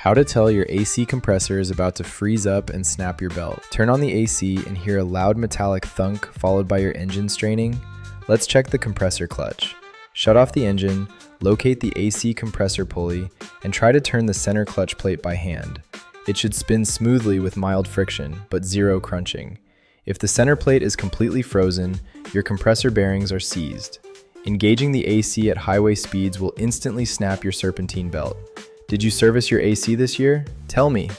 How to tell your AC compressor is about to freeze up and snap your belt. Turn on the AC and hear a loud metallic thunk followed by your engine straining. Let's check the compressor clutch. Shut off the engine, locate the AC compressor pulley, and try to turn the center clutch plate by hand. It should spin smoothly with mild friction, but zero crunching. If the center plate is completely frozen, your compressor bearings are seized. Engaging the AC at highway speeds will instantly snap your serpentine belt. Did you service your AC this year? Tell me.